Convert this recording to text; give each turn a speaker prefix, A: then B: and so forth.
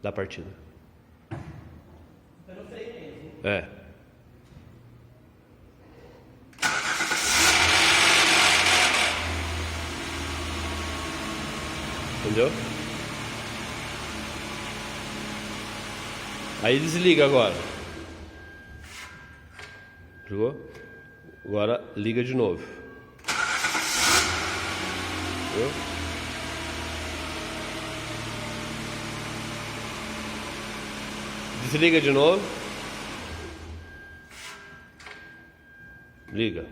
A: da partida. É. Entendeu? Aí desliga agora. Jogou? Agora liga de novo. Viu? Desliga de novo. Liga.